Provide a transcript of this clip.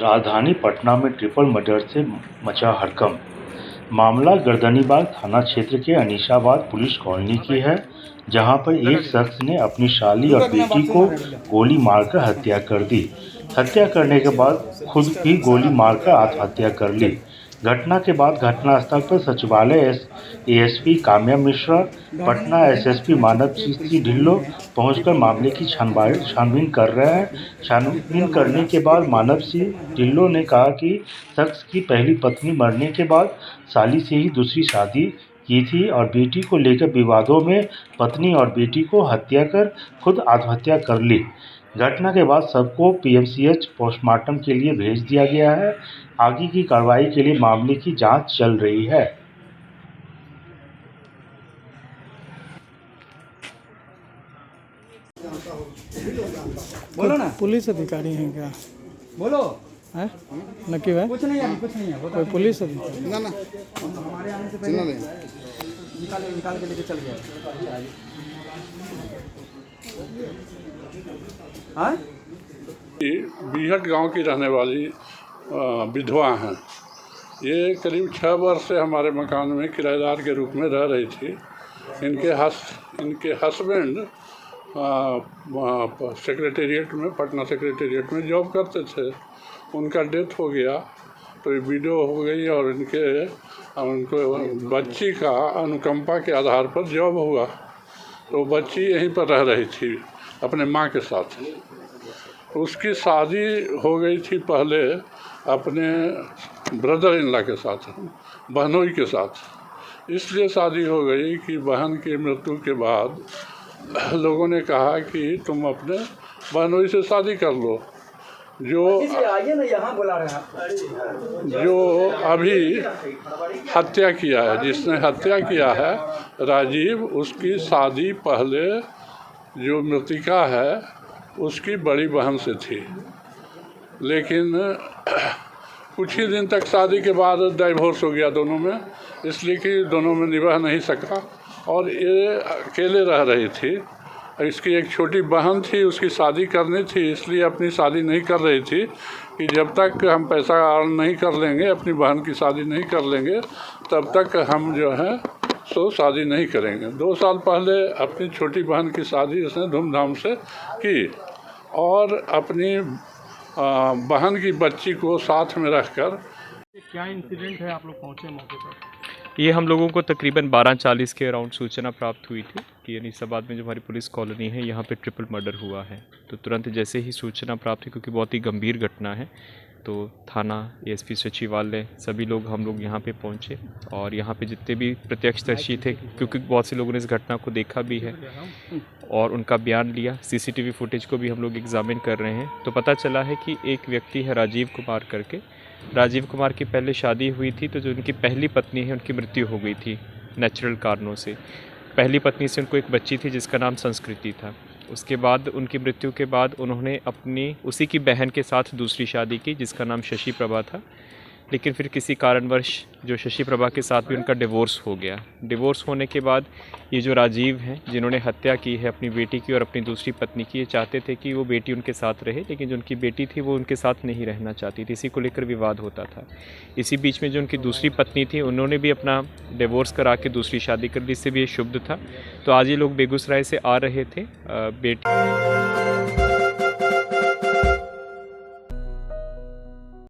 राजधानी पटना में triple murder से मचा हड़कंप। मामला गर्दनीबाग थाना क्षेत्र के अनीसाबाद पुलिस कॉलोनी की है, जहां पर एक शख्स ने अपनी साली और बेटी को गोली मारकर हत्या कर दी। हत्या करने के बाद खुद भी गोली मारकर आत्महत्या कर ली। घटना के बाद घटनास्थल पर सचिवालय एएसपी काम्या मिश्रा, पटना एसएसपी मानव सिंह ढिल्लों पहुंचकर मामले की छानबीन कर रहे हैं। छानबीन करने के बाद मानव सिंह ढिल्लों ने कहा कि शख्स की पहली पत्नी मरने के बाद साली से ही दूसरी शादी की थी और बेटी को लेकर विवादों में पत्नी और बेटी को हत्या कर खुद आत्महत्या कर ली। घटना के बाद सबको पीएमसीएच पोस्टमार्टम के लिए भेज दिया गया है। आगे की कार्रवाई के लिए मामले की जांच चल रही है। बोलो ना। पुलिस अधिकारी हैं क्या? बोलो। है नक्की है? कुछ नहीं है, कुछ नहीं है। कोई पुलिस अधिकारी? ना हमारे आने से पहले निकाल के लेके चल गया। हाँ? बीहट गांव की रहने वाली विधवा हैं। ये करीब 6 वर्ष से हमारे मकान में किराएदार के रूप में रह रही थी। इनके हस्बैंड सेक्रेटेरिएट में, पटना सेक्रेटेरिएट में जॉब करते थे। उनका डेथ हो गया तो ये विडो हो गई और उनको बच्ची का अनुकंपा के आधार पर जॉब हुआ, तो बच्ची यहीं पर रह रही थी अपने माँ के साथ। उसकी शादी हो गई थी पहले अपने ब्रदर इन लॉ के साथ, बहनोई के साथ। इसलिए शादी हो गई कि बहन की मृत्यु के बाद लोगों ने कहा कि तुम अपने बहनोई से शादी कर लो। जो अभी हत्या किया है, जिसने हत्या किया है राजीव, उसकी शादी पहले जो मृतिका है उसकी बड़ी बहन से थी, लेकिन कुछ ही दिन तक शादी के बाद डाइवोर्स हो गया दोनों में, इसलिए कि दोनों में निभा नहीं सका और ये अकेले रह रही थी। इसकी एक छोटी बहन थी, उसकी शादी करनी थी, इसलिए अपनी शादी नहीं कर रही थी कि जब तक हम पैसा अर्न नहीं कर लेंगे, अपनी बहन की शादी नहीं कर लेंगे, तब तक हम जो है सो शादी नहीं करेंगे। 2 साल पहले अपनी छोटी बहन की शादी उसने धूमधाम से की और अपनी बहन की बच्ची को साथ में रखकर। क्या इंसिडेंट है, आप लोग पहुंचे मौके पर? ये हम लोगों को तकरीबन 12:40 के अराउंड सूचना प्राप्त हुई थी कि अनीसाबाद में जो हमारी पुलिस कॉलोनी है यहाँ पे ट्रिपल मर्डर हुआ है। तो तुरंत जैसे ही सूचना प्राप्त हुई, क्योंकि बहुत ही गंभीर घटना है, तो थाना, एएसपी सचिवालय, सभी लोग हम लोग यहाँ पे पहुँचे और यहाँ पे जितने भी प्रत्यक्षदर्शी थे, क्योंकि बहुत से लोगों ने इस घटना को देखा भी है और उनका बयान लिया। सीसीटीवी फुटेज को भी हम लोग एग्जामिन कर रहे हैं। तो पता चला है कि एक व्यक्ति है राजीव कुमार करके। राजीव कुमार की पहले शादी हुई थी, तो जो उनकी पहली पत्नी है उनकी मृत्यु हो गई थी नेचुरल कारणों से। पहली पत्नी से उनको एक बच्ची थी जिसका नाम संस्कृति था। उसके बाद उनकी मृत्यु के बाद उन्होंने अपनी उसी की बहन के साथ दूसरी शादी की जिसका नाम शशि प्रभा था, लेकिन फिर किसी कारणवश जो शशि प्रभा के साथ भी उनका डिवोर्स हो गया। डिवोर्स होने के बाद ये जो राजीव हैं, जिन्होंने हत्या की है अपनी बेटी की और अपनी दूसरी पत्नी की, ये चाहते थे कि वो बेटी उनके साथ रहे, लेकिन जो उनकी बेटी थी वो उनके साथ नहीं रहना चाहती थी। इसी को लेकर विवाद होता था। इसी बीच में जो उनकी दूसरी पत्नी थी, उन्होंने भी अपना डिवोर्स करा के दूसरी शादी कर ली, इससे भी ये शुभ था। तो आज ये लोग बेगूसराय से आ रहे थे बेटी